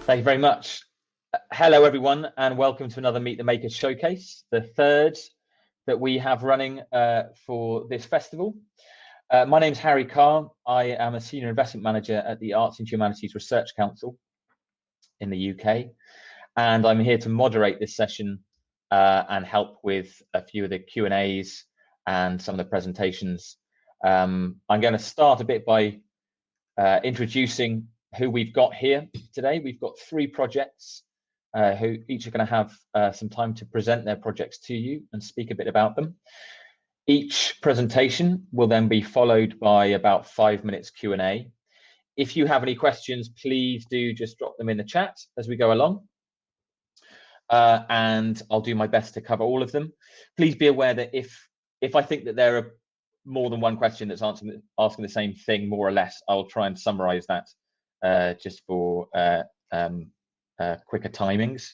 Thank you very much. Hello, everyone, and welcome to another Meet the Makers showcase, the third that we have running for this festival. My name's Harry Carr. I am a Senior Investment Manager at the Arts and Humanities Research Council in the UK, and I'm here to moderate this session and help with a few of the Q&As and some of the presentations. I'm going to start a bit by introducing who we've got here today. We've got three projects who each are going to have some time to present their projects to you and speak a bit about them. Each presentation will then be followed by about 5 minutes Q&A. If you have any questions, please do just drop them in the chat as we go along. And I'll do my best to cover all of them. Please be aware that if I think that there are more than one question that's asking the same thing, more or less, I'll try and summarize that just for quicker timings.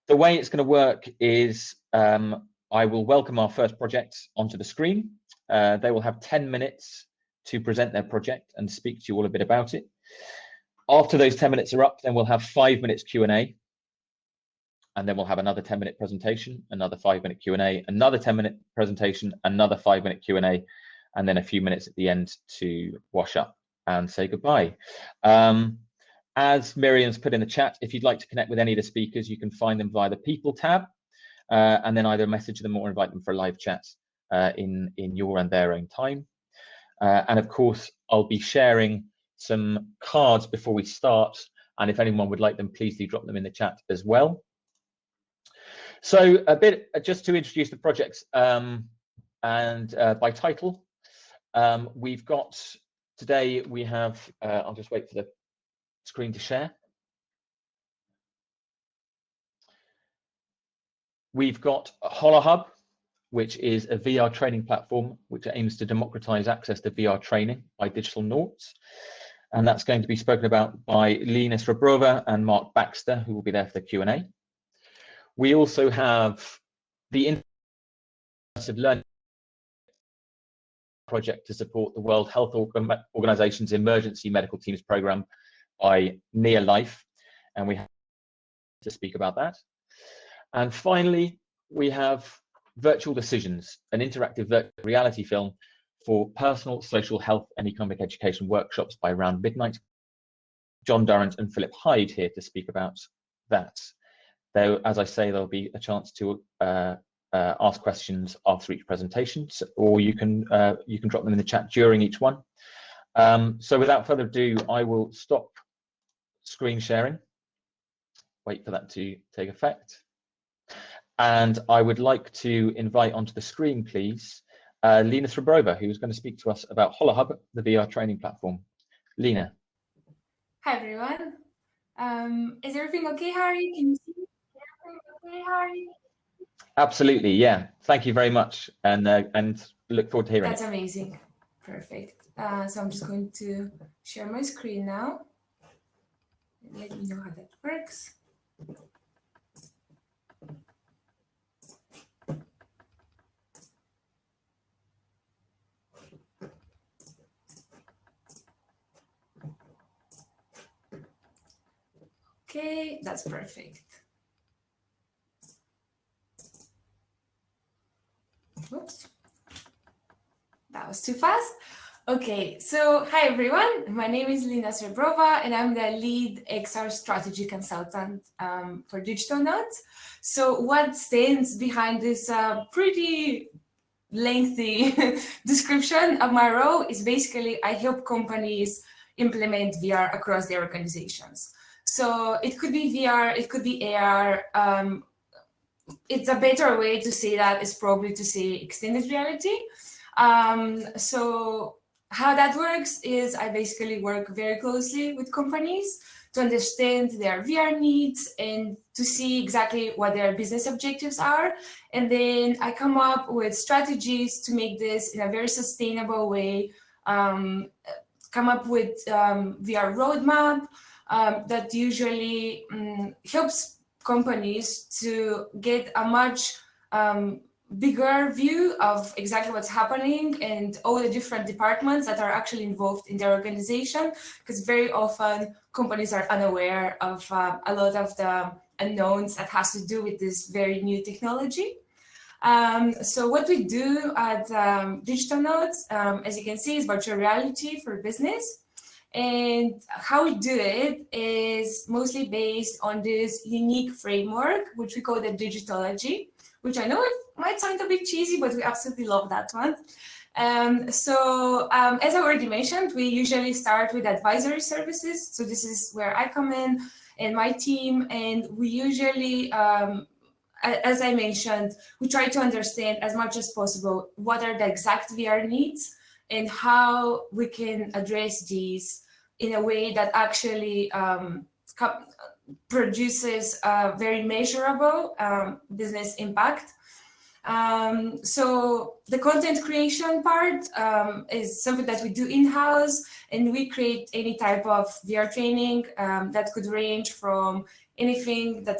The way it's going to work is I will welcome our first project onto the screen. They will have 10 minutes to present their project and speak to you all a bit about it. After those 10 minutes are up, then we'll have 5 minutes Q&A, and then we'll have another 10-minute presentation, another 5-minute Q&A, another 10-minute presentation, another 5-minute Q&A, and then a few minutes at the end to wash up and say goodbye. As Miriam's put in the chat, if you'd like to connect with any of the speakers, you can find them via the People tab, and then either message them or invite them for a live chat in your and their own time. And of course, I'll be sharing some cards before we start, and if anyone would like them, please do drop them in the chat as well. So a bit just to introduce the projects and by title. We've got today, we have, I'll just wait for the screen to share. We've got Holohub, which is a VR training platform which aims to democratize access to VR training by Digitalnauts. And that's going to be spoken about by Lina Srebrova and Mark Baxter, who will be there for the Q&A. We also have the Immersive Learning project to support the World Health Organization's Emergency Medical Teams program by Near Life, and we have to speak about that. And finally, we have Virtual Decisions, an interactive virtual reality film for personal, social, health, and economic education workshops by around midnight. John Durrant and Philip Hyde here to speak about that. Though, as I say, there'll be a chance to ask questions after each presentation, or you can drop them in the chat during each one. So without further ado, I will stop screen sharing, wait for that to take effect. And I would like to invite onto the screen, please, Lina Srebrova, who is going to speak to us about Holohub, the VR training platform. Lina. Hi, everyone. Is everything okay, Harry? Can you see me? Okay, Harry? Absolutely, yeah. Thank you very much, and look forward to hearing That's amazing. Perfect. So I'm just going to share my screen now. Let me know how that works. Okay, that's perfect. Oops, that was too fast. Okay, so hi everyone. My name is Lina Srebrova, and I'm the lead XR strategy consultant for Digitalnauts. So what stands behind this pretty lengthy description of my role is basically I help companies implement VR across their organizations. So it could be VR, it could be AR. It's a better way to say that is probably to say extended reality. So how that works is I basically work very closely with companies to understand their VR needs and to see exactly what their business objectives are. And then I come up with strategies to make this in a very sustainable way, come up with VR roadmap that usually helps companies to get a much bigger view of exactly what's happening and all the different departments that are actually involved in their organization, because very often companies are unaware of a lot of the unknowns that has to do with this very new technology. So what we do at Digitalnauts, as you can see, is virtual reality for business. And how we do it is mostly based on this unique framework, which we call the Digitology, which I know it might sound a bit cheesy, but we absolutely love that one. As I already mentioned, we usually start with advisory services. So this is where I come in and my team, and we usually, as I mentioned, we try to understand as much as possible what are the exact VR needs and how we can address these in a way that actually produces a very measurable business impact. So the content creation part is something that we do in-house, and we create any type of VR training that could range from anything that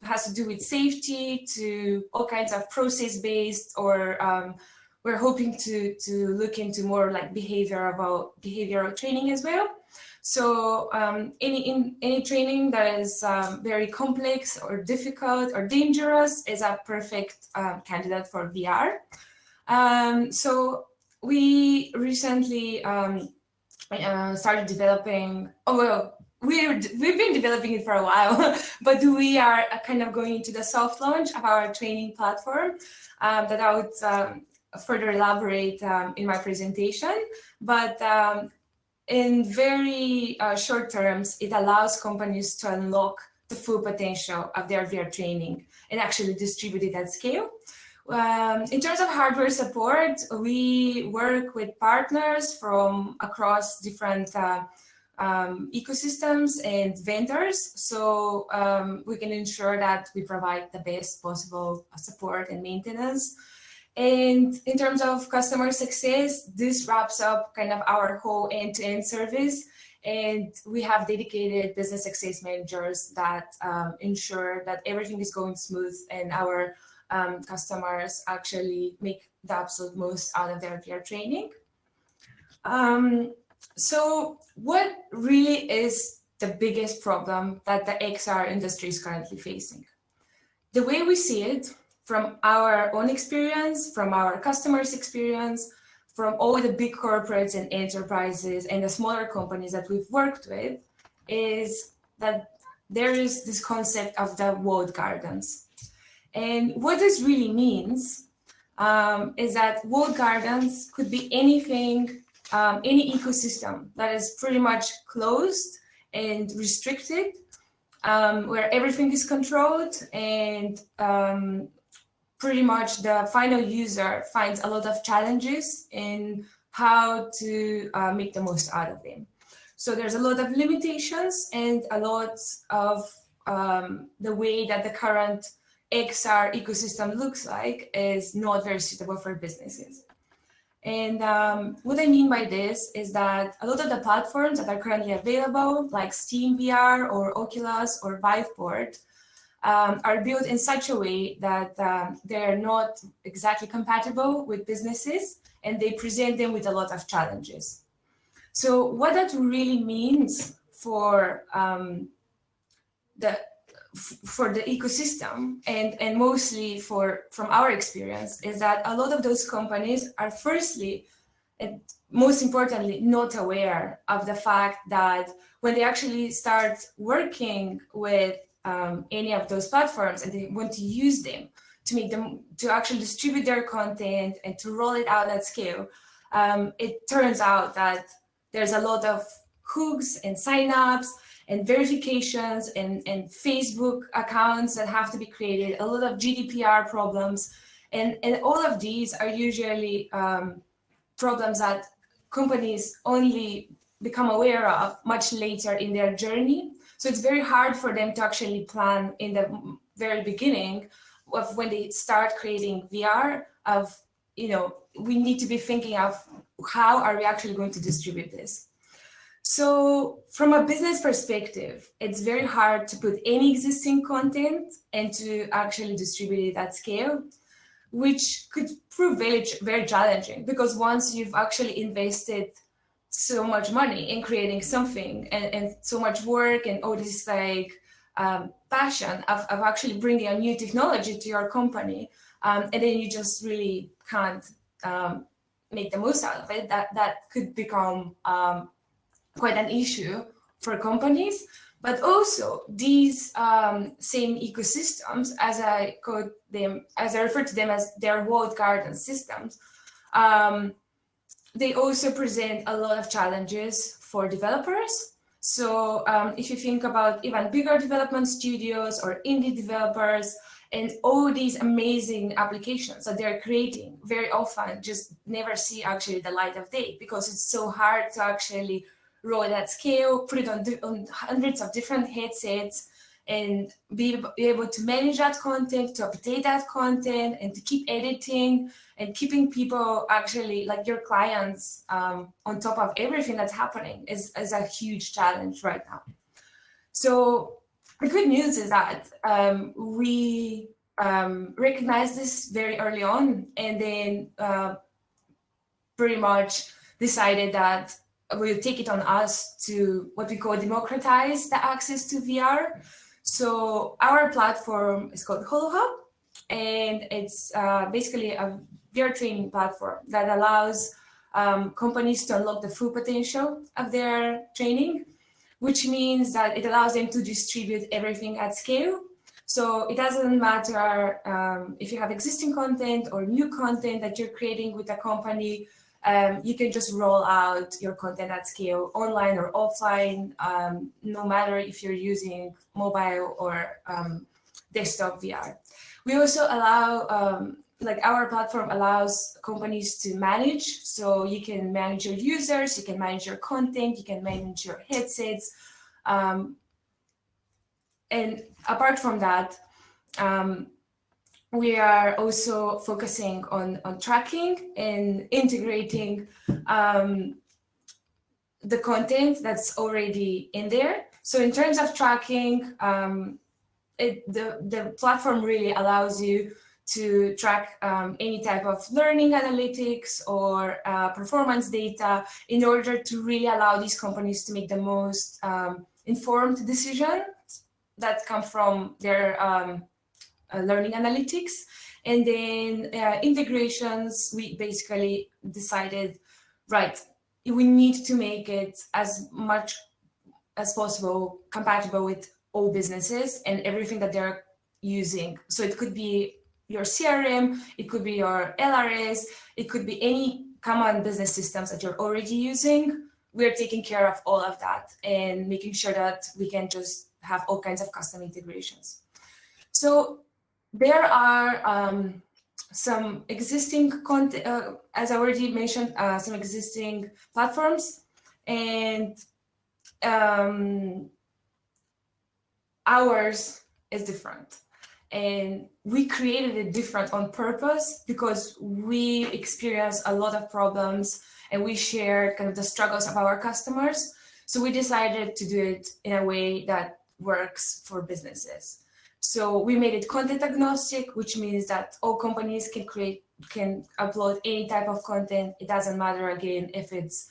has to do with safety to all kinds of process-based, or we're hoping to look into more like behavioral training as well. So any training that is very complex or difficult or dangerous is a perfect candidate for VR. So we recently started developing, we've been developing it for a while, but we are kind of going into the soft launch of our training platform that I would further elaborate in my presentation. But in very short terms, it allows companies to unlock the full potential of their VR training and actually distribute it at scale. In terms of hardware support, we work with partners from across different ecosystems and vendors, so we can ensure that we provide the best possible support and maintenance. And in terms of customer success, this wraps up kind of our whole end-to-end service. And we have dedicated business success managers that ensure that everything is going smooth and our customers actually make the absolute most out of their VR training. So what really is the biggest problem that the XR industry is currently facing? The way we see it, from our own experience, from our customers' experience, from all the big corporates and enterprises and the smaller companies that we've worked with, is that there is this concept of the walled gardens. And what this really means is that walled gardens could be anything, any ecosystem that is pretty much closed and restricted, where everything is controlled, and pretty much the final user finds a lot of challenges in how to make the most out of them. So there's a lot of limitations, and a lot of the way that the current XR ecosystem looks like is not very suitable for businesses. And what I mean by this is that a lot of the platforms that are currently available, like Steam VR or Oculus or Viveport, are built in such a way that they're not exactly compatible with businesses, and they present them with a lot of challenges. So what that really means for the ecosystem, and mostly from our experience, is that a lot of those companies are firstly, and most importantly, not aware of the fact that when they actually start working with any of those platforms and they want to use them to make them, to actually distribute their content and to roll it out at scale, it turns out that there's a lot of hooks and signups and verifications and Facebook accounts that have to be created, a lot of GDPR problems. And all of these are usually problems that companies only become aware of much later in their journey. So it's very hard for them to actually plan in the very beginning of when they start creating VR of, we need to be thinking of how are we actually going to distribute this. So from a business perspective, it's very hard to put any existing content and to actually distribute it at scale. which could prove very, very challenging, because once you've actually invested so much money in creating something and so much work and all this like passion of actually bringing a new technology to your company, and then you just really can't make the most out of it, that could become quite an issue for companies. But also these same ecosystems, as I refer to them as their walled garden systems, they also present a lot of challenges for developers. So if you think about even bigger development studios or indie developers and all these amazing applications that they're creating, very often just never see actually the light of day, because it's so hard to actually roll it at scale, put it on hundreds of different headsets, and be able to manage that content, to update that content, and to keep editing and keeping people actually, like your clients, on top of everything that's happening is a huge challenge right now. So the good news is that we recognized this very early on, and then pretty much decided that we'll take it on us to what we call democratize the access to VR. So our platform is called Holohub, and it's basically a VR training platform that allows companies to unlock the full potential of their training, which means that it allows them to distribute everything at scale. So it doesn't matter if you have existing content or new content that you're creating with a company. You can just roll out your content at scale, online or offline, no matter if you're using mobile or desktop VR. We also allow, like our platform allows companies to manage. So you can manage your users, you can manage your content, you can manage your headsets. And apart from that, we are also focusing on tracking and integrating the content that's already in there. So in terms of tracking, the platform really allows you to track any type of learning analytics or performance data in order to really allow these companies to make the most informed decisions that come from their learning analytics. And then integrations, we basically decided, right, we need to make it as much as possible compatible with all businesses and everything that they're using. So it could be your CRM, it could be your LRS, it could be any common business systems that you're already using. We're taking care of all of that and making sure that we can just have all kinds of custom integrations. So there are some existing content, as I already mentioned, some existing platforms, and ours is different. And we created it different on purpose because we experience a lot of problems and we share kind of the struggles of our customers. So we decided to do it in a way that works for businesses. So we made it content agnostic, which means that all companies can upload any type of content. It doesn't matter, again, if it's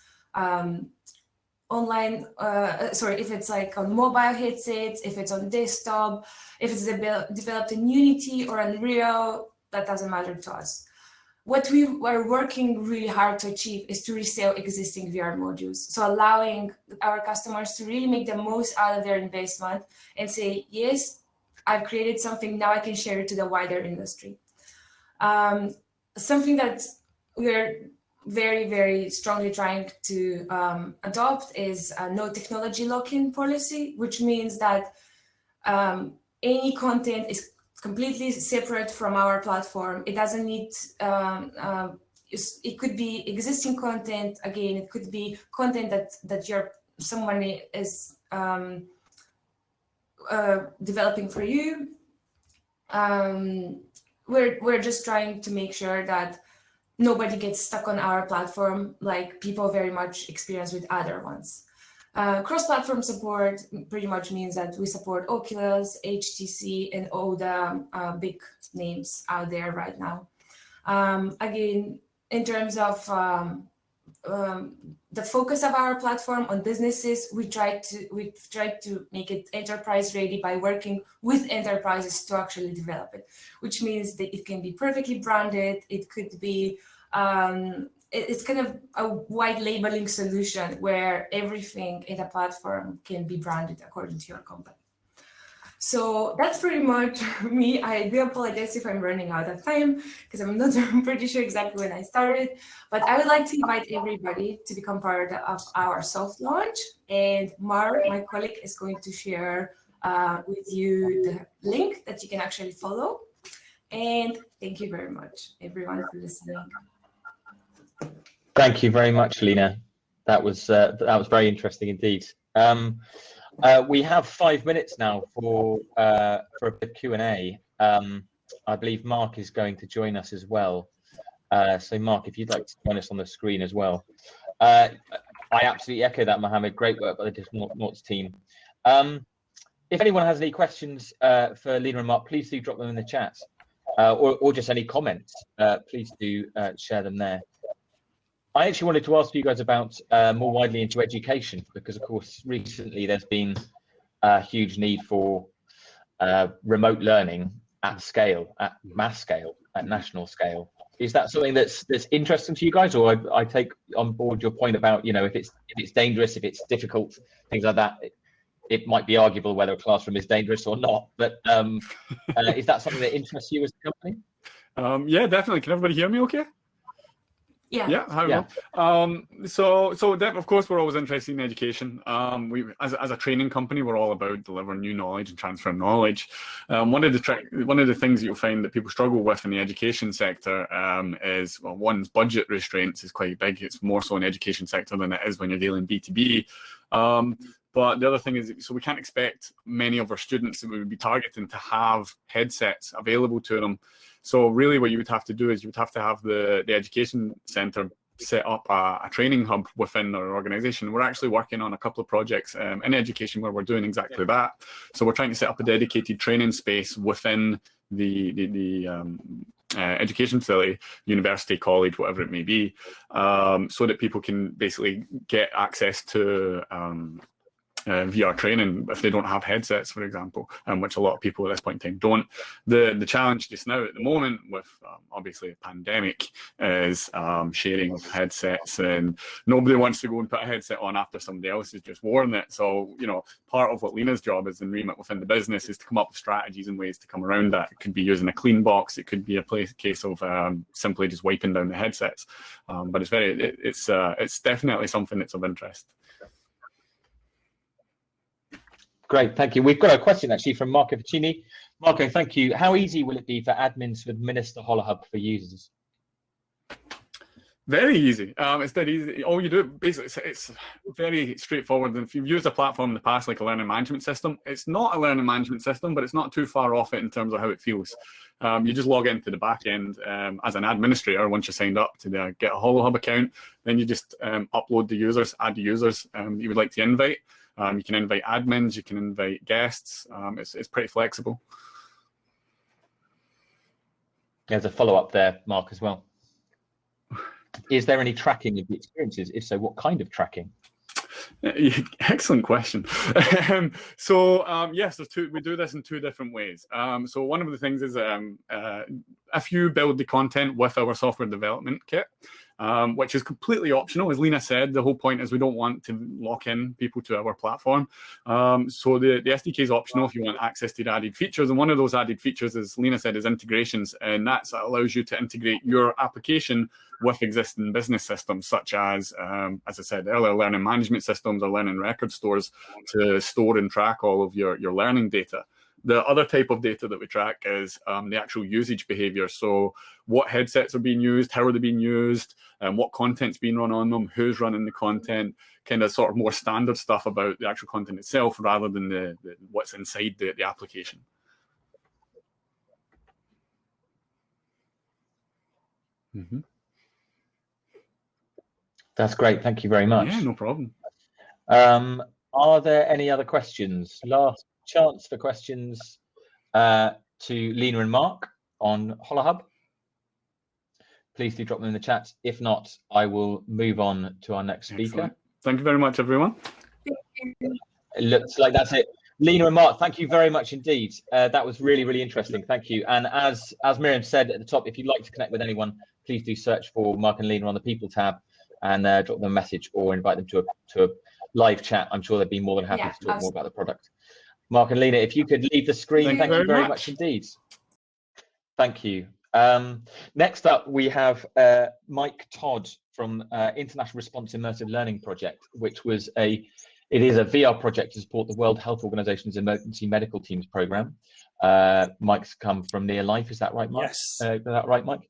online, if it's like on mobile headsets, if it's on desktop, if it's developed in Unity or Unreal, that doesn't matter to us. What we are working really hard to achieve is to resell existing VR modules. So allowing our customers to really make the most out of their investment and say, yes, I've created something, now I can share it to the wider industry. Something that we're very, very strongly trying to adopt is a no technology lock-in policy, which means that any content is completely separate from our platform. It doesn't need, it could be existing content. Again, it could be content that someone is developing for you. We're just trying to make sure that nobody gets stuck on our platform like people very much experience with other ones. Cross-platform support pretty much means that we support Oculus, HTC, and all the big names out there right now. Again, in terms of the focus of our platform on businesses, we've tried to make it enterprise ready by working with enterprises to actually develop it, which means that it can be perfectly branded. It could be it's kind of a wide labeling solution where everything in the platform can be branded according to your company. So that's pretty much me. I do apologize if I'm running out of time because I'm not pretty sure exactly when I started, but I would like to invite everybody to become part of our soft launch. And Mar, my colleague, is going to share with you the link that you can actually follow. And thank you very much, everyone, for listening. Thank you very much, Lina. That was very interesting indeed. We have 5 minutes now for a Q&A. I believe Mark is going to join us as well. So Mark, if you'd like to join us on the screen as well. I absolutely echo that, Mohammed. Great work by the Digitalnauts team. If anyone has any questions for Lina and Mark, please do drop them in the chat, or just any comments. Please do share them there. I actually wanted to ask you guys about more widely into education, because of course recently there's been a huge need for remote learning at scale, at mass scale, at national scale. Is that something that's interesting to you guys, or I take on board your point about, you know, if it's dangerous, if it's difficult, things like that. It might be arguable whether a classroom is dangerous or not, but is that something that interests you as a company? Yeah, definitely. Can everybody hear me okay? Yeah. Hi, yeah. So of course we're always interested in education. We as a training company, we're all about delivering new knowledge and transferring knowledge. One of the things that you'll find that people struggle with in the education sector is, well, one's budget restraints is quite big. It's more so in the education sector than it is when you're dealing B2B. But the other thing is, so we can't expect many of our students that we would be targeting to have headsets available to them. So really what you would have to do is you would have to have the education centre set up a training hub within our organisation. We're actually working on a couple of projects in education where we're doing exactly that. So we're trying to set up a dedicated training space within the education facility, university, college, whatever it may be, so that people can basically get access to VR training if they don't have headsets, for example, which a lot of people at this point in time don't. The challenge just now at the moment with obviously a pandemic is sharing of headsets, and nobody wants to go and put a headset on after somebody else has just worn it. So, you know, part of what Lina's job is in remit within the business is to come up with strategies and ways to come around that. It could be using a clean box. It could be a case of simply just wiping down the headsets. But it's definitely something that's of interest. Great, thank you. We've got a question actually from Marco Ficini. Marco, thank you. How easy will it be for admins to administer Holohub for users? Very easy. It's dead easy. All you do, basically, it's very straightforward. And if you've used a platform in the past, like a learning management system, it's not a learning management system, but it's not too far off it in terms of how it feels. You just log into the back end as an administrator once you're signed up to get a Holohub account. Then you just upload the users, add the users you would like to invite. You can invite admins, you can invite guests. It's pretty flexible. There's a follow-up there, Mark, as well. Is there any tracking of the experiences? If so, what kind of tracking? Excellent question. Yes, we do this in two different ways. So one of the things is if you build the content with our software development kit, which is completely optional. As Lina said, the whole point is we don't want to lock in people to our platform. So the SDK is optional if you want access to the added features. And one of those added features, as Lina said, is integrations. And that allows you to integrate your application with existing business systems, such as I said earlier, learning management systems or learning record stores to store and track all of your learning data. The other type of data that we track is the actual usage behavior. So what headsets are being used, how are they being used, what content's being run on them, who's running the content, kind of sort of more standard stuff about the actual content itself rather than what's inside the application. Mm-hmm. That's great. Thank you very much. Yeah, no problem. Are there any other questions? Last chance for questions to Lina and Mark on Holohub. please do drop them in the chat. If not, I will move on to our next speaker. Excellent. Thank you very much, everyone. It looks like that's it. Lina and Mark, thank you very much indeed. That was really, really interesting. Thank you. And as Miriam said at the top, if you'd like to connect with anyone, please do search for Mark and Lina on the People tab and drop them a message or invite them to a live chat. I'm sure they'd be more than happy to talk more about the product. Mark and Lina, if you could leave the screen, thank you very much indeed. Thank you. Next up, we have Mike Todd from International Response Immersive Learning Project, which was it is a VR project to support the World Health Organization's Emergency Medical Teams program. Mike's come from Near Life, is that right, Mike? Yes. Is that right, Mike?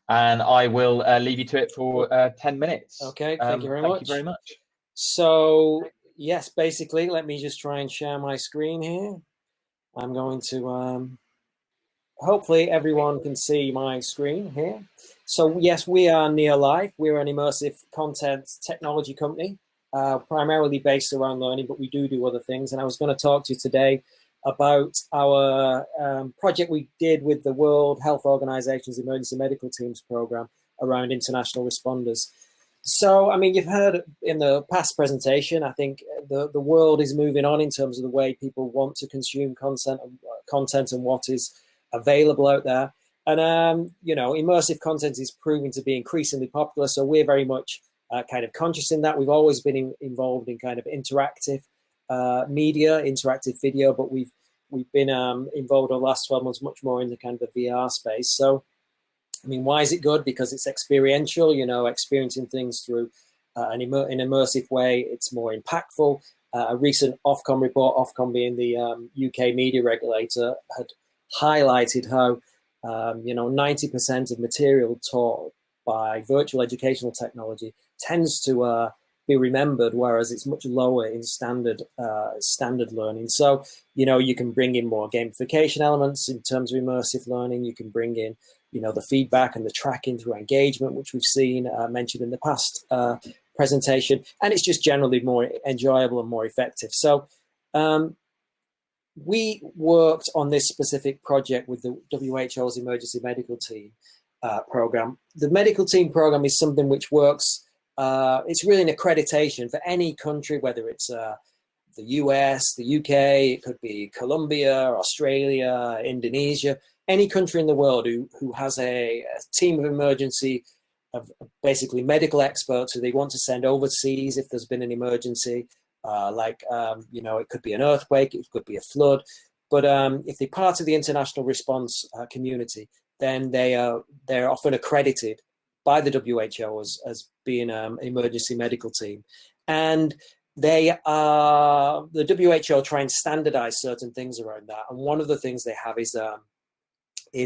And I will leave you to it for 10 minutes. Okay, thank you very much. Thank you very much. So, yes, basically, let me just try and share my screen here. I'm going to, hopefully everyone can see my screen here. So, yes, we are Near Life. We're an immersive content technology company, primarily based around learning, but we do other things. And I was going to talk to you today about our project we did with the World Health Organization's Emergency Medical Teams program around international responders. So, I mean, you've heard in the past presentation, I think the world is moving on in terms of the way people want to consume content and what is available out there. And, you know, immersive content is proving to be increasingly popular. So we're very much kind of conscious in that. We've always been involved in kind of interactive media, interactive video, but we've been involved over the last 12 months much more in the kind of the VR space. So, I mean, why is it good? Because it's experiential, you know, experiencing things through an immersive way. It's more impactful. A recent Ofcom report, Ofcom being the UK media regulator, had highlighted how, you know, 90% of material taught by virtual educational technology tends to be remembered, whereas it's much lower in standard learning. So, you know, you can bring in more gamification elements in terms of immersive learning. You can bring in, you know, the feedback and the tracking through engagement, which we've seen mentioned in the past presentation, and it's just generally more enjoyable and more effective. So we worked on this specific project with the WHO's Emergency Medical Team program. The medical team program is something which works. It's really an accreditation for any country, whether it's the US, the UK, it could be Colombia, Australia, Indonesia, any country in the world who has a team of emergency, of basically medical experts who they want to send overseas if there's been an emergency, you know, it could be an earthquake, it could be a flood. But if they're part of the international response community, then they're often accredited by the WHO as being an emergency medical team. And the WHO try and standardize certain things around that. And one of the things they have is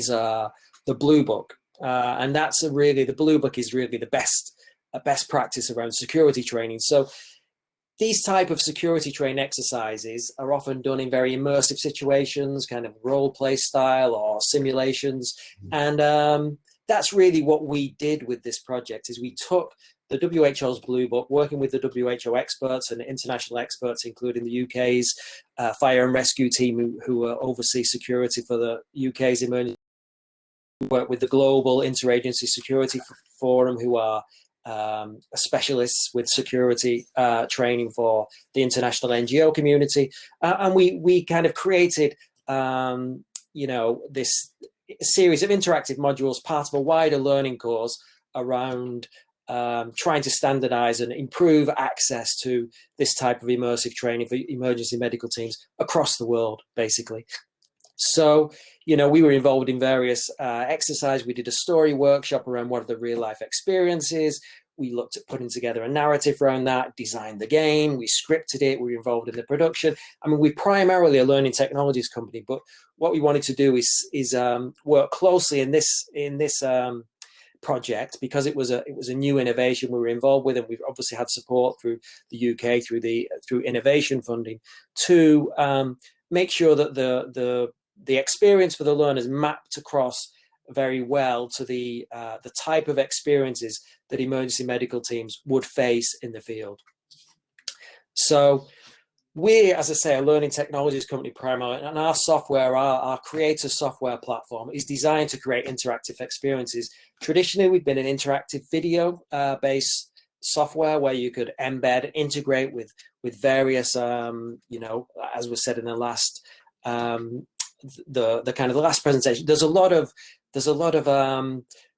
the Blue Book. And that's really, the Blue Book is really the best practice around security training. So these type of security training exercises are often done in very immersive situations, kind of role play style or simulations. And that's really what we did with this project, is we took the WHO's Blue Book, working with the WHO experts and international experts, including the UK's fire and rescue team who oversee security for the UK's emergency. Work with the Global Interagency Security Forum, who are specialists with security training for the international NGO community. And we kind of created, you know, this series of interactive modules, part of a wider learning course around trying to standardize and improve access to this type of immersive training for emergency medical teams across the world, basically. So, you know, we were involved in various exercises. We did a story workshop around what are the real life experiences. We looked at putting together a narrative around that, designed the game, we scripted it, we were involved in the production. I mean, we're primarily a learning technologies company, but what we wanted to do is work closely in this project, because it was a new innovation we were involved with, and we've obviously had support through the UK through innovation funding to make sure that the experience for the learners mapped across very well to the type of experiences that emergency medical teams would face in the field. So we're, as I say, a learning technologies company primarily, and our software, our creator software platform is designed to create interactive experiences. Traditionally, we've been an interactive video based software where you could embed, integrate with various, you know, as was said in the last, the kind of the last presentation. There's a lot of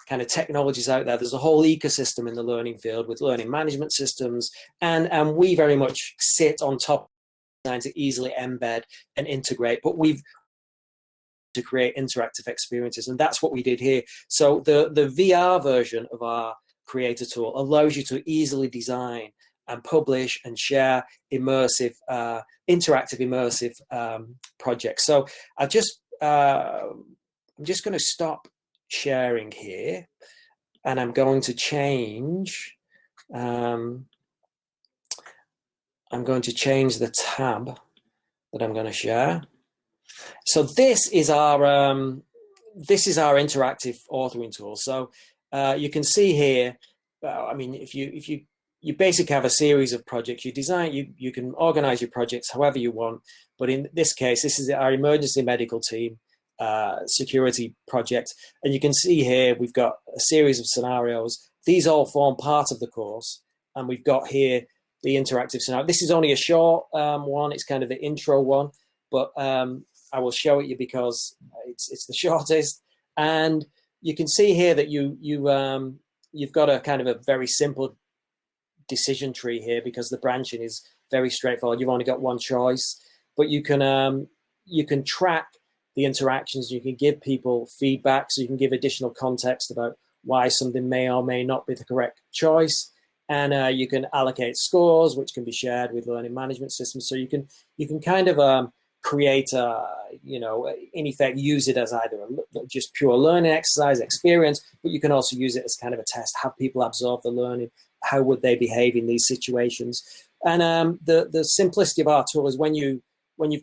kind of technologies out there. There's a whole ecosystem in the learning field with learning management systems, and we very much sit on top to easily embed and integrate, but we've to create interactive experiences, and that's what we did here. So the VR version of our creator tool allows you to easily design and publish and share immersive, interactive immersive projects. So I'm just going to stop sharing here, and I'm going to change. I'm going to change the tab that I'm going to share. So this is our interactive authoring tool. So you can see here. I mean, if you basically have a series of projects you design, you can organize your projects however you want. But in this case, this is our emergency medical team security project, and you can see here we've got a series of scenarios. These all form part of the course, and we've got here the interactive scenario. This is only a short one. It's kind of the intro one, but I will show it you because it's the shortest. And you can see here that you've got a kind of a very simple decision tree here because the branching is very straightforward. You've only got one choice, but you can track the interactions. You can give people feedback, so you can give additional context about why something may or may not be the correct choice. And you can allocate scores, which can be shared with learning management systems. So you can kind of create you know, in effect, use it as either just pure learning exercise experience, but you can also use it as kind of a test. Have people absorb the learning? How would they behave in these situations? And the simplicity of our tool is when you've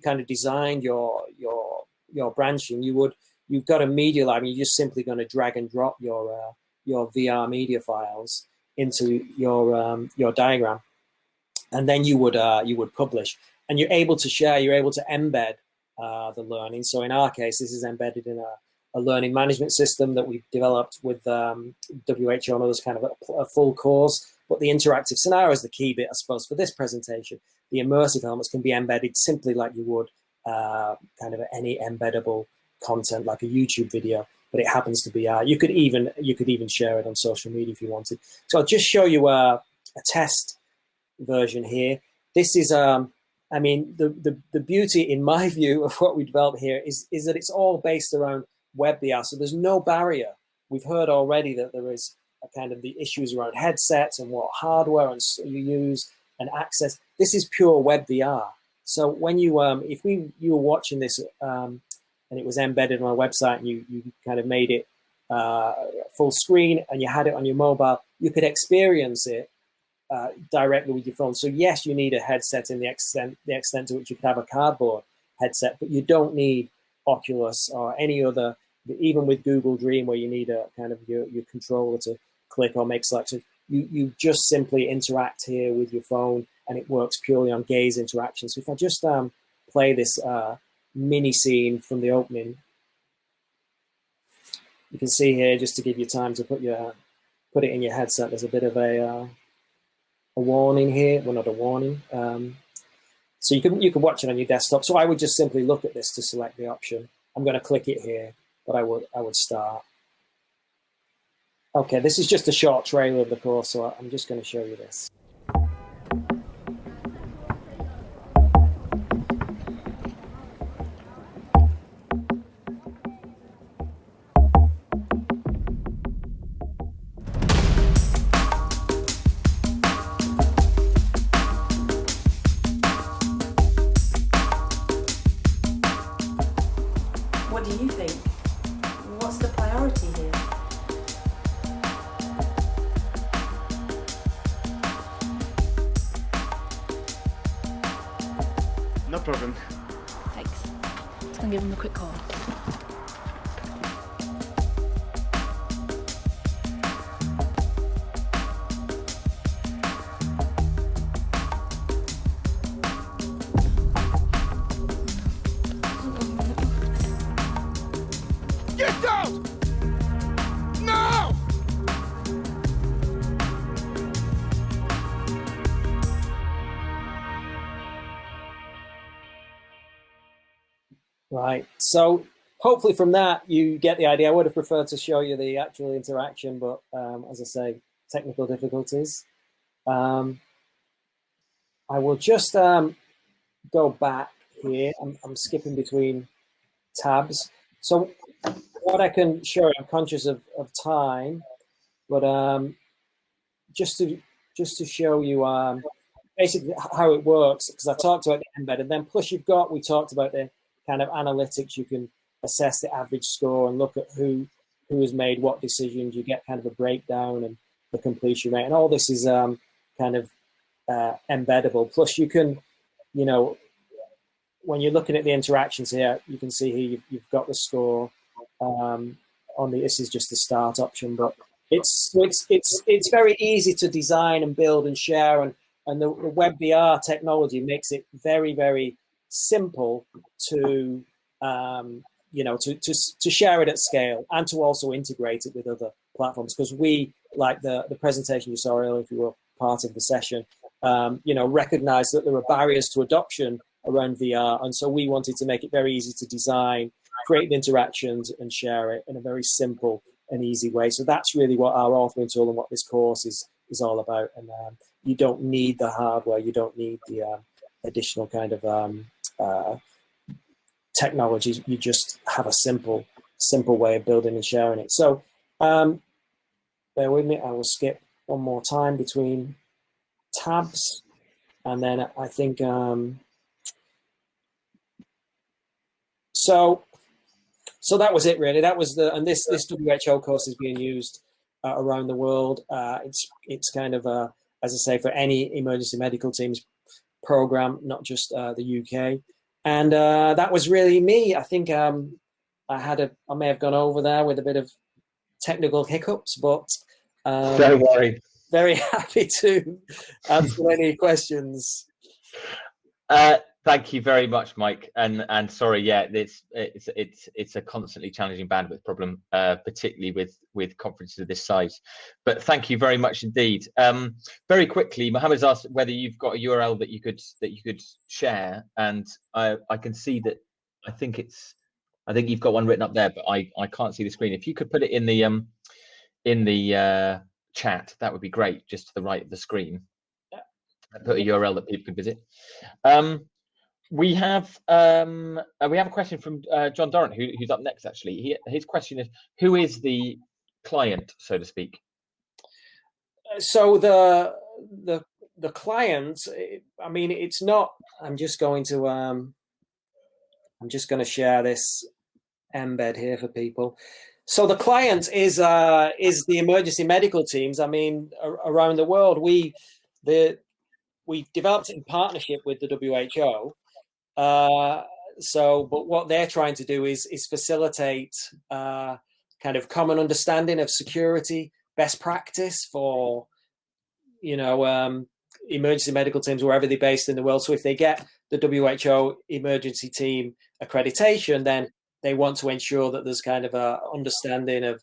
kind of designed your branching, you've got a media library. You're just simply going to drag and drop your VR media files into your diagram, and then you would publish, and you're able to share. You're able to embed the learning. So in our case, this is embedded in a learning management system that we've developed with WHO and others, kind of a full course. But the interactive scenario is the key bit, I suppose, for this presentation. The immersive elements can be embedded simply like you would kind of any embeddable content, like a YouTube video. But it happens to be you could even share it on social media if you wanted. So I'll just show you a test version here. This is I mean, the beauty, in my view, of what we developed here is that it's all based around web VR. So there's no barrier. We've heard already that there is a kind of the issues around headsets and what hardware and you use and access. This is pure web VR. So when you if you were watching this and it was embedded on a website and you kind of made it full screen and you had it on your mobile, you could experience it directly with your phone. So yes, you need a headset in the extent to which you could have a cardboard headset, but you don't need Oculus or any other, even with Google Dream where you need a kind of your controller to click or make selections. You just simply interact here with your phone and it works purely on gaze interaction. So if I just play this mini scene from the opening, you can see here, just to give you time to put it in your headset, there's a bit of a warning here. Well, not a warning. So you can watch it on your desktop. So I would just simply look at this to select the option. I'm going to click it here, but I would start. Okay, this is just a short trailer of the course, so I'm just going to show you this. What do you think? What's the priority here? No problem. Thanks. Just gonna give him a quick call. Right. So hopefully from that you get the idea. I would have preferred to show you the actual interaction, but as I say, technical difficulties. I will just go back here. I'm skipping between tabs. So what I can show you, I'm conscious of time, but just to show you basically how it works, because I talked about the embed, and then plus we talked about the kind of analytics. You can assess the average score and look at who has made what decisions. You get kind of a breakdown and the completion rate, and all this is kind of embeddable. Plus you can, you know, when you're looking at the interactions here, you can see here you've got the score on the. This is just the start option, but it's very easy to design and build and share, and the WebVR technology makes it very, very simple to you know, to share it at scale and to also integrate it with other platforms, because we, like the presentation you saw earlier, if you were part of the session, you know, recognize that there are barriers to adoption around VR, and so we wanted to make it very easy to design, create the interactions and share it in a very simple and easy way. So that's really what our authoring tool and what this course is all about. And you don't need the hardware, you don't need the additional kind of technologies. You just have a simple way of building and sharing it. So bear with me, I will skip one more time between tabs, and then I think so that was it really. That was and this WHO course is being used around the world. It's kind of as I say, for any emergency medical teams program, not just the UK. And that was really me. I think I may have gone over there with a bit of technical hiccups, but don't worry. Very happy to answer any questions. Thank you very much, Mike. And sorry, yeah, it's a constantly challenging bandwidth problem, particularly with conferences of this size. But thank you very much indeed. Very quickly, Mohammed's asked whether you've got a URL that you could share, and I can see that. I think you've got one written up there, but I can't see the screen. If you could put it in the chat, that would be great. Just to the right of the screen, put a URL that people could visit. We have a question from John Durrant, who's up next. Actually, his question is, who is the client, so to speak? So the client, I mean, it's not. I'm just going to share this embed here for people. So the client is the emergency medical teams. I mean, around the world, we developed it in partnership with the WHO. But what they're trying to do is facilitate kind of common understanding of security best practice for, you know, emergency medical teams wherever they're based in the world. So if they get the WHO emergency team accreditation, then they want to ensure that there's kind of a understanding of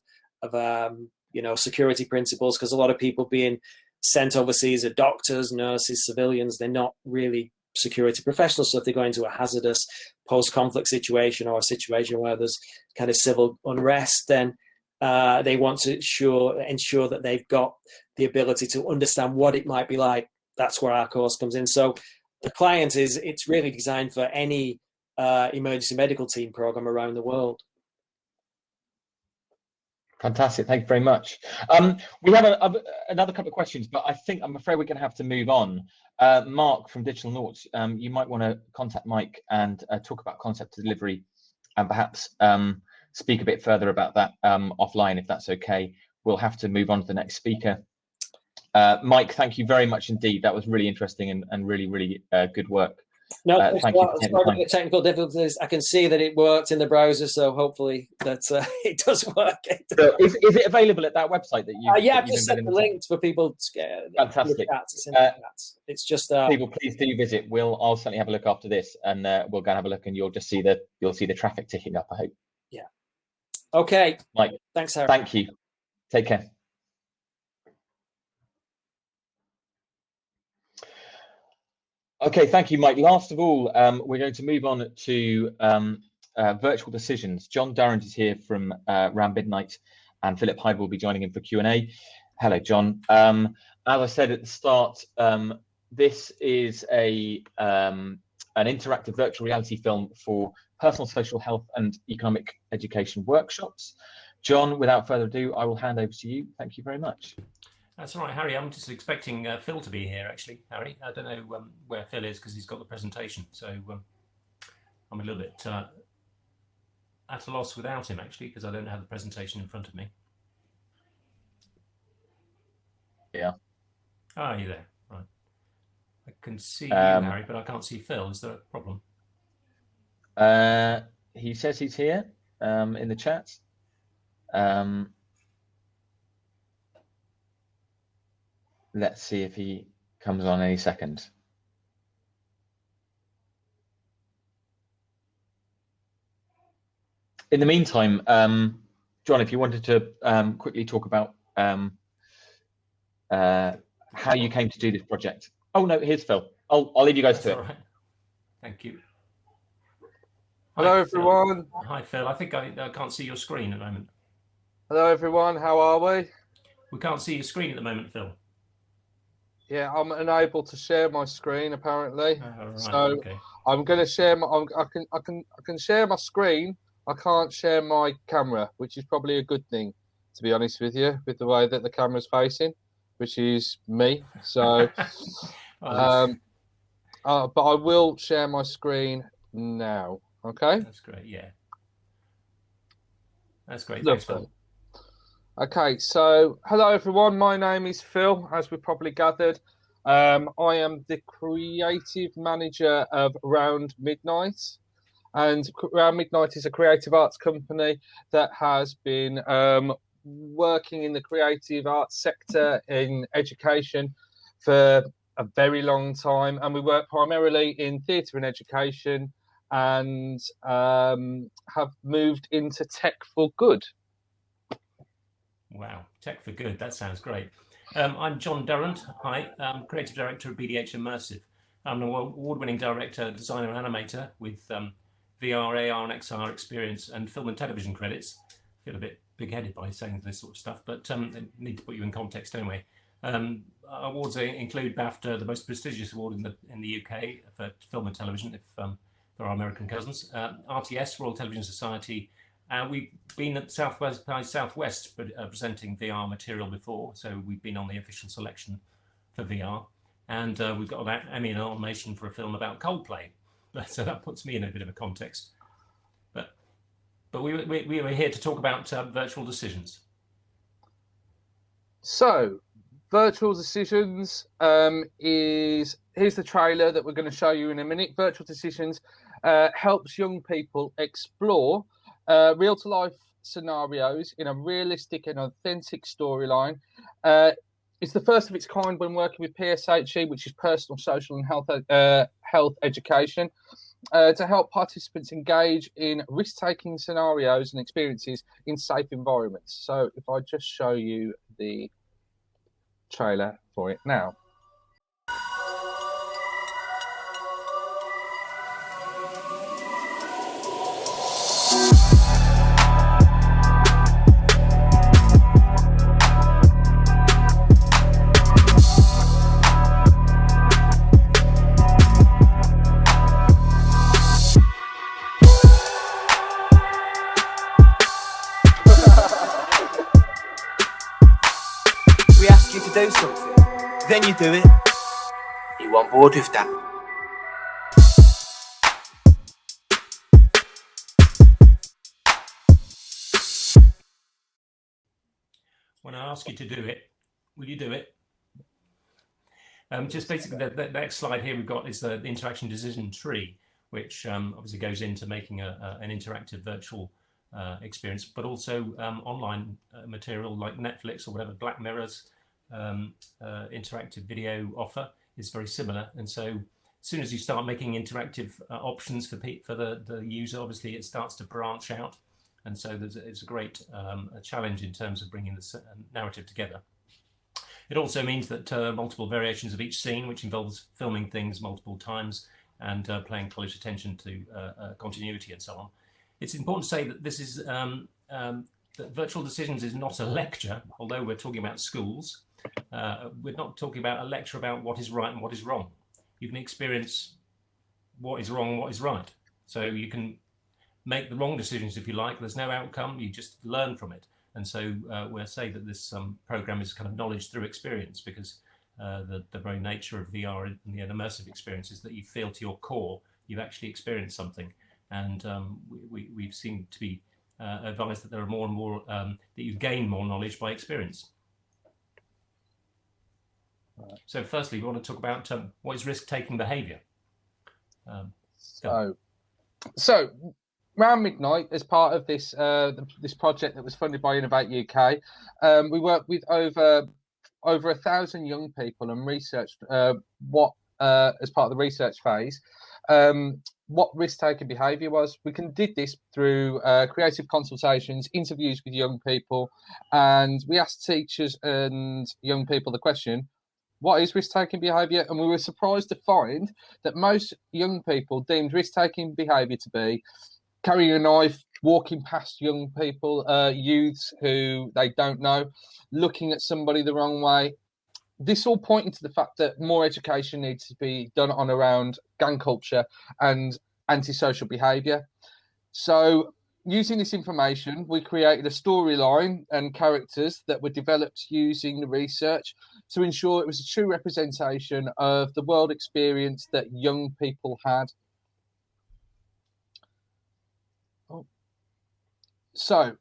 you know, security principles, because a lot of people being sent overseas are doctors, nurses, civilians. They're not really security professionals. So if they go into a hazardous post-conflict situation or a situation where there's kind of civil unrest, then they want to ensure that they've got the ability to understand what it might be like. That's where our course comes in. So the client it's really designed for any emergency medical team program around the world. Fantastic, thank you very much. We have another couple of questions, but I'm afraid we're going to have to move on. Mark from Digitalnauts, you might want to contact Mike and talk about concept delivery, and perhaps speak a bit further about that offline, if that's okay. We'll have to move on to the next speaker. Mike, thank you very much indeed. That was really interesting and really, really good work. No, thank you. Sorry about the technical difficulties. I can see that it worked in the browser, so hopefully that it does work. So is it available at that website that you? Yeah, I've just sent the link for people to fantastic. It's just people, please do visit. I'll certainly have a look after this, and we'll go and have a look, and you'll see the traffic ticking up, I hope. Yeah. Okay. Mike, thanks, Harry. Thank you. Take care. Okay, thank you, Mike. Last of all, we're going to move on to virtual decisions. John Durrant is here from around midnight, and Philip Hyde will be joining in for Q&A. Hello, John. As I said at the start, this is an interactive virtual reality film for personal social health and economic education workshops. John, without further ado, I will hand over to you. Thank you very much. That's all right, Harry. I'm just expecting Phil to be here, actually, Harry. I don't know where Phil is because he's got the presentation. So I'm a little bit at a loss without him, actually, because I don't have the presentation in front of me. Yeah. Ah, you're there. Right. I can see you, Harry, but I can't see Phil. Is there a problem? He says he's here in the chat. Let's see if he comes on any second. In the meantime, John, if you wanted to quickly talk about how you came to do this project. Oh no, here's Phil. I'll leave you guys That's to all it. right. Thank you. Hello, Hi, everyone. Phil. Hi, Phil. I think I can't see your screen at the moment. Hello, everyone. How are we? We can't see your screen at the moment, Phil. Yeah, I'm unable to share my screen apparently. Right, So okay. I'm going to share my. I can share my screen. I can't share my camera, which is probably a good thing, to be honest with you, with the way that the camera's facing, which is me. So, but I will share my screen now. Okay. That's great. Yeah. That's great. Lovely. Thanks, Phil. Okay, so hello everyone. My name is Phil, as we probably gathered. I am the creative manager of Round Midnight, and Round Midnight is a creative arts company that has been working in the creative arts sector in education for a very long time, and we work primarily in theatre and education, and have moved into tech for good. Wow, tech for good. That sounds great. I'm John Durrant. Hi, I'm creative director of BDH Immersive. I'm an award-winning director, designer, and animator with VR, AR, and XR experience and film and television credits. I feel a bit big-headed by saying this sort of stuff, but I need to put you in context anyway. Awards include BAFTA, the most prestigious award in the UK for film and television, if for our American cousins. RTS, Royal Television Society. We've been at Southwest presenting VR material before, so we've been on the official selection for VR, and we've got that Emmy nomination for a film about Coldplay. So that puts me in a bit of a context. But we were here to talk about virtual decisions. So, virtual decisions here's the trailer that we're going to show you in a minute. Virtual decisions helps young people explore real-to-life scenarios in a realistic and authentic storyline. It's the first of its kind when working with PSHE, which is Personal, Social and Health Education, to help participants engage in risk-taking scenarios and experiences in safe environments. So if I just show you the trailer for it now. We ask you to do something, then you do it. You on board with that? When I ask you to do it, will you do it? Just basically, the next slide here we've got is the interaction decision tree, which obviously goes into making an interactive virtual experience, but also online material like Netflix or whatever, Black Mirror's interactive video offer is very similar. And so as soon as you start making interactive options for the user, obviously it starts to branch out. And so it's a great challenge in terms of bringing the narrative together. It also means that multiple variations of each scene, which involves filming things multiple times and paying close attention to continuity and so on, it's important to say that this is that virtual decisions is not a lecture, although we're talking about schools. We're not talking about a lecture about what is right and what is wrong. You can experience what is wrong and what is right. So you can make the wrong decisions if you like. There's no outcome, you just learn from it. And so we'll say that this program is kind of knowledge through experience, because the very nature of VR and the immersive experience is that you feel to your core, you've actually experienced something. And we've seen to be advised that there are more and more, that you gain more knowledge by experience. Right. So firstly, we want to talk about what is risk-taking behaviour. So around midnight, as part of this this project that was funded by Innovate UK, we worked with over 1,000 young people and researched what, as part of the research phase, what risk-taking behaviour was. We did this through creative consultations, interviews with young people, and we asked teachers and young people the question, what is risk-taking behaviour? And we were surprised to find that most young people deemed risk-taking behaviour to be carrying a knife, walking past young people, youths who they don't know, looking at somebody the wrong way. This all pointing to the fact that more education needs to be done on around gang culture and antisocial behaviour. So using this information, we created a storyline and characters that were developed using the research to ensure it was a true representation of the world experience that young people had. So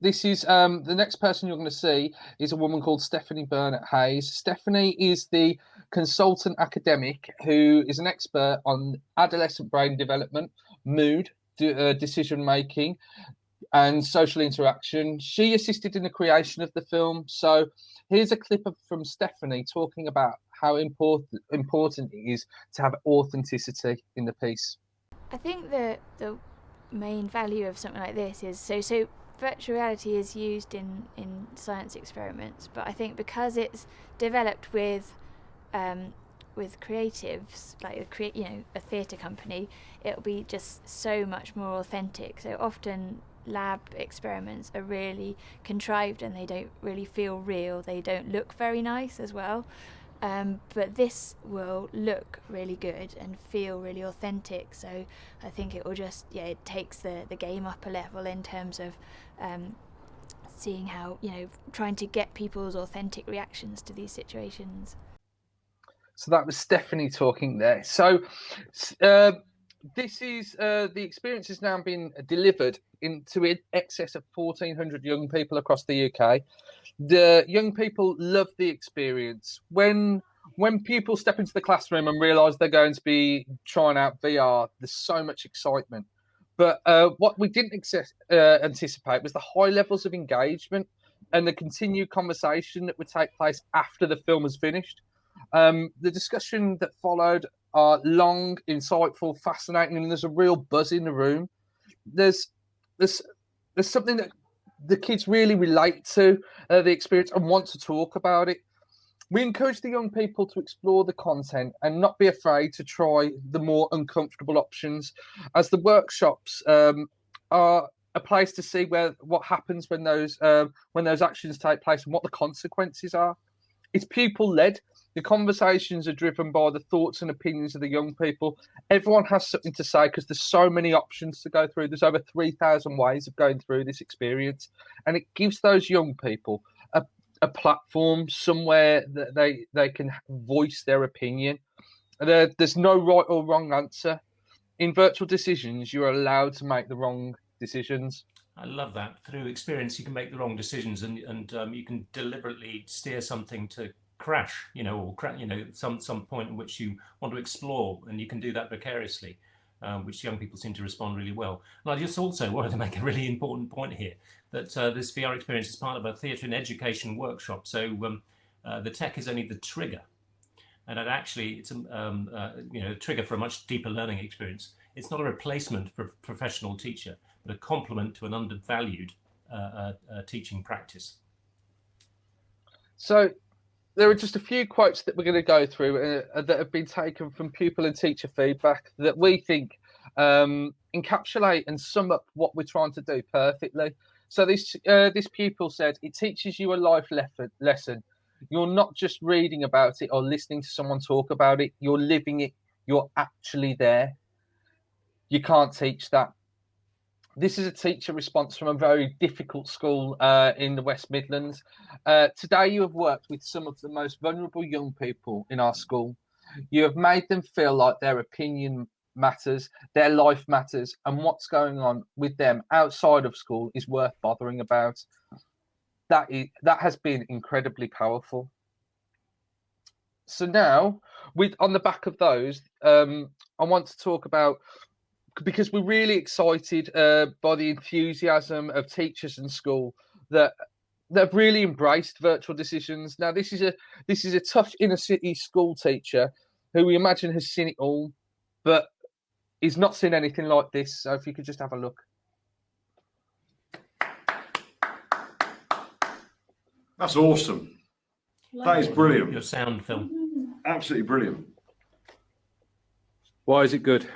this is the next person you're going to see is a woman called Stephanie Burnett-Hayes. Stephanie is the consultant academic who is an expert on adolescent brain development, mood, decision making, and social interaction. She assisted in the creation of the film. So here's a clip from Stephanie talking about how important it is to have authenticity in the piece. I think the main value of something like this is so virtual reality is used in science experiments, but I think because it's developed with creatives, like a theatre company, it'll be just so much more authentic. So often lab experiments are really contrived and they don't really feel real. They don't look very nice as well. But this will look really good and feel really authentic. So I think it will just, it takes the game up a level in terms of seeing how, trying to get people's authentic reactions to these situations. So that was Stephanie talking there. So this is the experience has now been delivered into in excess of 1,400 young people across the UK. The young people love the experience. When people step into the classroom and realise they're going to be trying out VR, there's so much excitement. But what we didn't anticipate was the high levels of engagement and the continued conversation that would take place after the film was finished. The discussion that followed are long, insightful, fascinating, and there's a real buzz in the room. There's something that the kids really relate to the experience and want to talk about it. We encourage the young people to explore the content and not be afraid to try the more uncomfortable options, as the workshops are a place to see what happens when those actions take place and what the consequences are. It's pupil-led. The conversations are driven by the thoughts and opinions of the young people. Everyone has something to say because there's so many options to go through. There's over 3,000 ways of going through this experience. And it gives those young people a platform somewhere that they can voice their opinion. There's no right or wrong answer. In virtual decisions, you're allowed to make the wrong decisions. I love that. Through experience, you can make the wrong decisions, and you can deliberately steer something to crash, or some point in which you want to explore, and you can do that vicariously, which young people seem to respond really well. And I just also wanted to make a really important point here that this VR experience is part of a theatre and education workshop. So the tech is only the trigger, and it's a trigger for a much deeper learning experience. It's not a replacement for a professional teacher, but a complement to an undervalued teaching practice. So there are just a few quotes that we're going to go through that have been taken from pupil and teacher feedback that we think encapsulate and sum up what we're trying to do perfectly. So this pupil said, it teaches you a life lesson. You're not just reading about it or listening to someone talk about it. You're living it. You're actually there. You can't teach that. This is a teacher response from a very difficult school in the West Midlands. Today, you have worked with some of the most vulnerable young people in our school. You have made them feel like their opinion matters, their life matters, and what's going on with them outside of school is worth bothering about. That has been incredibly powerful. So now, on the back of those, I want to talk about, because we're really excited by the enthusiasm of teachers and school that have really embraced virtual decisions. Now, this is a tough inner city school teacher who we imagine has seen it all, but he's not seen anything like this. So if you could just have a look. That's awesome. That is brilliant. Your sound, Phil. Absolutely brilliant. Why is it good?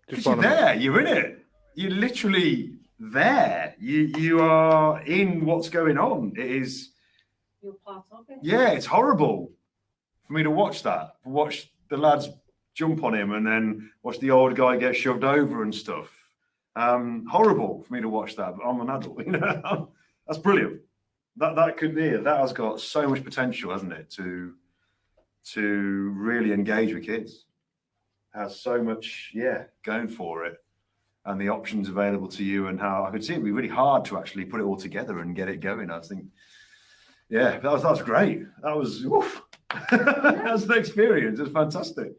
Because you're there, you're in it. You're literally there. You are in what's going on. It is. You're part of it. Yeah, it's horrible for me to watch that. Watch the lads jump on him and then watch the old guy get shoved over and stuff. Horrible for me to watch that, but I'm an adult. You know, that's brilliant. That could be it. That has got so much potential, hasn't it, to really engage with kids. Has so much, going for it, and the options available to you, and how I could see it'd be really hard to actually put it all together and get it going. I think, that was great. That was that's the experience. It's fantastic.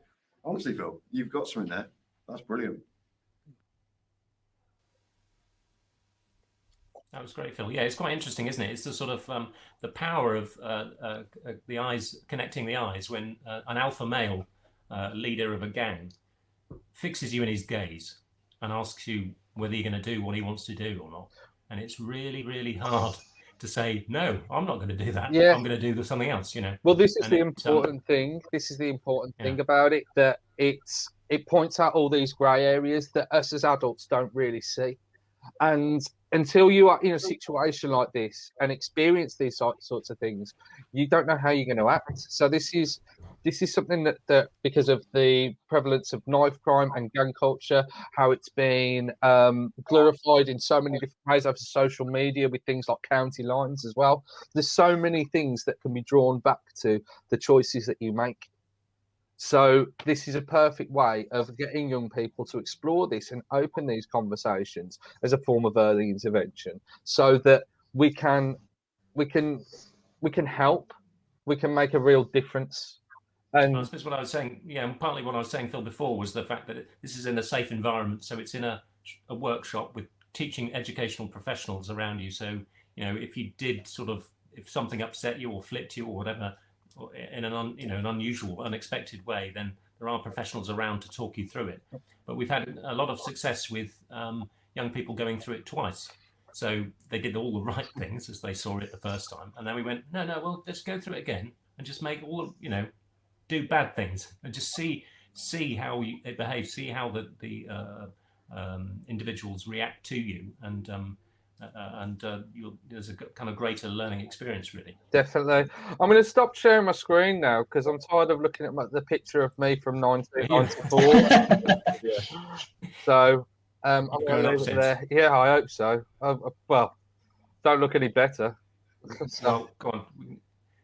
Honestly, Phil, you've got something there. That's brilliant. That was great, Phil. Yeah, it's quite interesting, isn't it? It's the sort of the power of the eyes, connecting the eyes when an alpha male leader of a gang fixes you in his gaze and asks you whether you're going to do what he wants to do or not. And it's really, really hard to say, no, I'm not going to do that. Yeah. I'm going to do something else, you know. Well, this is the important thing. This is the important thing about it, that it points out all these grey areas that us as adults don't really see. And until you are in a situation like this and experience these sorts of things, you don't know how you're going to act. So this is something that because of the prevalence of knife crime and gang culture, how it's been glorified in so many different ways over social media with things like county lines as well. There's so many things that can be drawn back to the choices that you make. So this is a perfect way of getting young people to explore this and open these conversations as a form of early intervention, so that we can help, we can make a real difference. And I suppose what I was saying, and partly what I was saying, Phil, before was the fact that this is in a safe environment, so it's in a workshop with teaching educational professionals around you. So, you know, if you did if something upset you or flipped you or whatever, in an unusual, unexpected way, then there are professionals around to talk you through it. But we've had a lot of success with young people going through it twice. So they did all the right things as they saw it the first time, and then we went, no, well, let's go through it again and just make do bad things and just see how it behaves, see how the individuals react to you, and there's a kind of greater learning experience, really. Definitely. I'm going to stop sharing my screen now because I'm tired of looking at the picture of me from 1994. So I'm going to leave it there. Yeah, I hope so. Well, don't look any better. So, go on.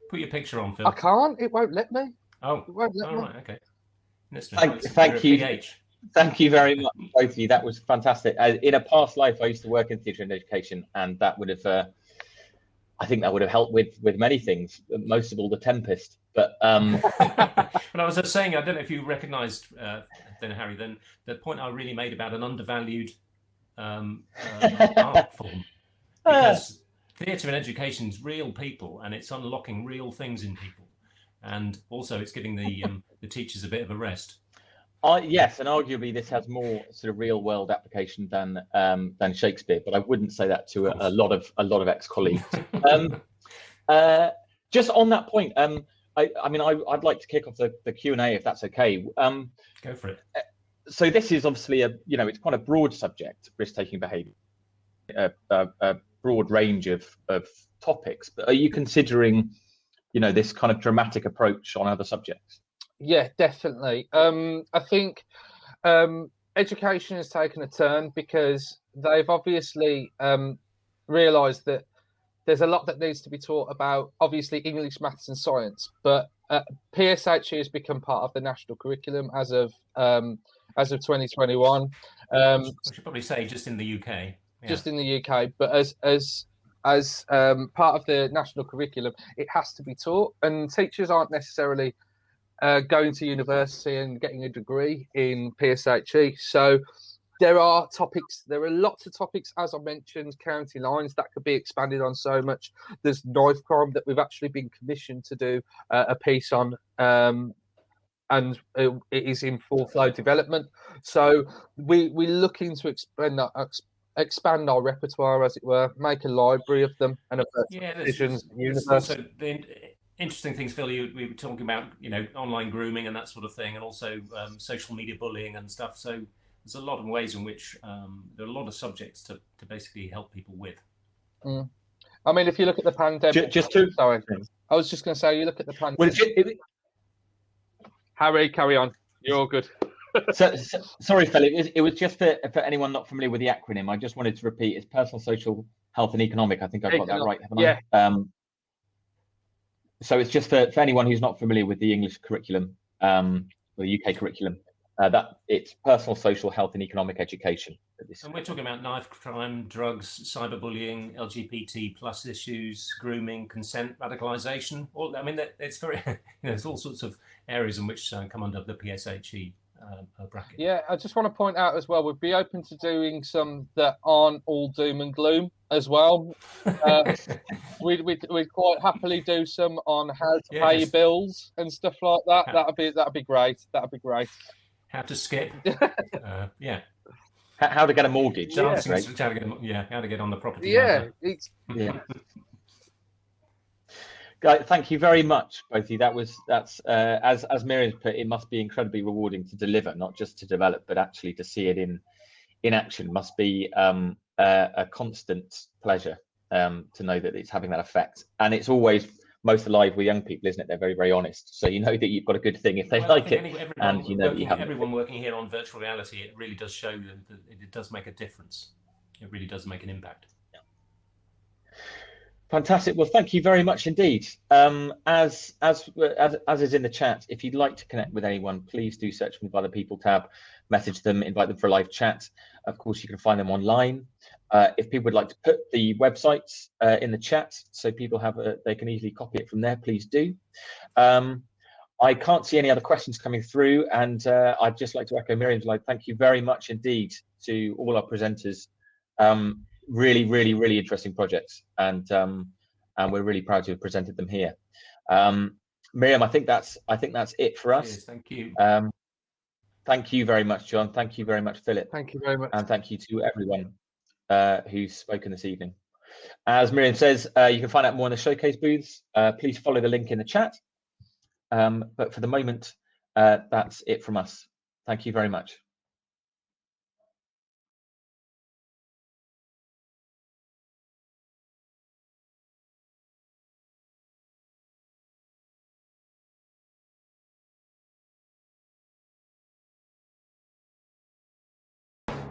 Put your picture on, Phil. I can't. It won't let me. Oh, it won't let me. Right, okay. Thank you. Thank you very much, both of you. That was fantastic. In a past life, I used to work in theatre and education, and that would have, I think that would have helped with many things, most of all the Tempest. But but I was just saying, I don't know if you recognised, then Harry, then the point I really made about an undervalued art form, because theatre and education is real people, and it's unlocking real things in people, and also it's giving the teachers a bit of a rest. Yes, and arguably this has more sort of real world application than Shakespeare, but I wouldn't say that to a lot of ex-colleagues. Just on that point, I mean, I'd like to kick off the Q&A if that's okay. Go for it. so this is obviously it's quite a broad subject, risk-taking behaviour, a broad range of topics. But are you considering, this kind of dramatic approach on other subjects? Yeah, definitely. I think education has taken a turn because they've obviously realised that there's a lot that needs to be taught about, obviously, English, maths and science, but PSHE has become part of the national curriculum as of 2021. I should probably say just in the UK. Yeah. Just in the UK, but as part of the national curriculum, it has to be taught, and teachers aren't necessarily going to university and getting a degree in PSHE. So there are lots of topics, as I mentioned, county lines that could be expanded on so much. There's knife crime that we've actually been commissioned to do a piece on, and it is in full flow development. So we're looking to expand our repertoire, as it were, make a library of them, and decisions. Also the interesting things, Phil. We were talking about, online grooming and that sort of thing, and also social media bullying and stuff. So there's a lot of ways in which there are a lot of subjects to basically help people with. I mean, if you look at the pandemic, sorry, I was just going to say, you look at the pandemic. Harry, carry on. You're all good. Sorry, Phil. It was just for anyone not familiar with the acronym. I just wanted to repeat: it's personal, social, health, and economic. I think I got that right, haven't I? Yeah. So it's just for anyone who's not familiar with the English curriculum, or the UK curriculum. That it's personal, social, health, and economic education. And we're talking about knife crime, drugs, cyberbullying, LGBT plus issues, grooming, consent, radicalisation. It's very, there's all sorts of areas in which come under the PSHE bracket. Yeah, I just want to point out as well, we'd be open to doing some that aren't all doom and gloom as well. We'd quite happily do some on how to pay your bills and stuff like that. That'd be great. That'd be great. How to skip. Yeah. How to get a mortgage. How to get on the property. Yeah. Guys, thank you very much, both of you. That's as Miriam put, it must be incredibly rewarding to deliver, not just to develop, but actually to see it in action. Must be a constant pleasure to know that it's having that effect. And it's always most alive with young people, isn't it? They're very, very honest. So you know that you've got a good thing if they like it. And you know that you have everyone working here on virtual reality, it really does show that it does make a difference. It really does make an impact. Fantastic. Well, thank you very much indeed. As is in the chat, if you'd like to connect with anyone, please do search for the Other People tab, message them, invite them for a live chat. Of course, you can find them online. If people would like to put the websites in the chat so people they can easily copy it from there, please do. I can't see any other questions coming through, and I'd just like to echo Miriam's thank you very much indeed to all our presenters. Really, really, really interesting projects, and we're really proud to have presented them here. Miriam, I think that's it for us. Cheers, thank you. Thank you very much, John. Thank you very much, Philip. Thank you very much. And thank you to everyone who's spoken this evening. As Miriam says, you can find out more in the showcase booths. Please follow the link in the chat. But for the moment, that's it from us. Thank you very much.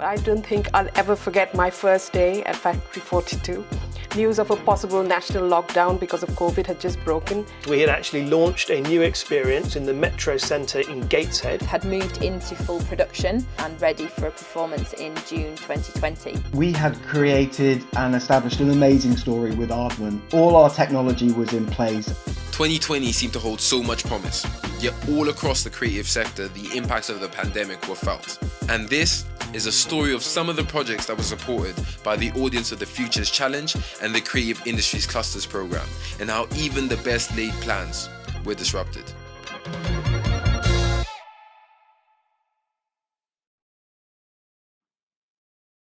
I don't think I'll ever forget my first day at Factory 42. News of a possible national lockdown because of COVID had just broken. We had actually launched a new experience in the Metro Centre in Gateshead. Had moved into full production and ready for a performance in June 2020. We had created and established an amazing story with Aardman. All our technology was in place. 2020 seemed to hold so much promise, yet all across the creative sector, the impacts of the pandemic were felt. And this is a story of some of the projects that were supported by the audience of the Futures Challenge and the Creative Industries Clusters program, and how even the best laid plans were disrupted.